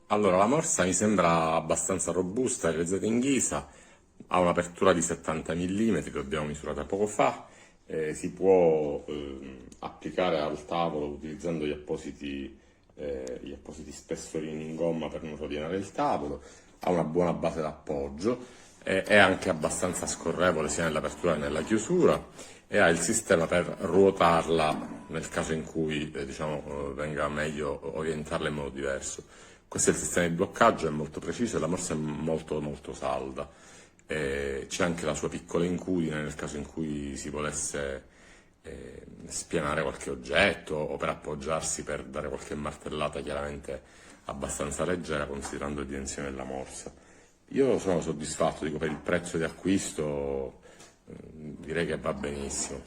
Allora, la morsa mi sembra abbastanza robusta, realizzata in ghisa, ha un'apertura di 70 mm, l'abbiamo misurata poco fa, si può applicare al tavolo utilizzando gli appositi spessorini in gomma per non rovinare il tavolo, ha una buona base d'appoggio, è anche abbastanza scorrevole sia nell'apertura che nella chiusura e ha il sistema per ruotarla nel caso in cui diciamo, venga meglio orientarla in modo diverso. Questo è il sistema di bloccaggio, è molto preciso e la morsa è molto molto salda. C'è anche la sua piccola incudine nel caso in cui si volesse spianare qualche oggetto o per appoggiarsi per dare qualche martellata, chiaramente abbastanza leggera considerando le dimensioni della morsa. Io sono soddisfatto, dico, per il prezzo di acquisto direi che va benissimo.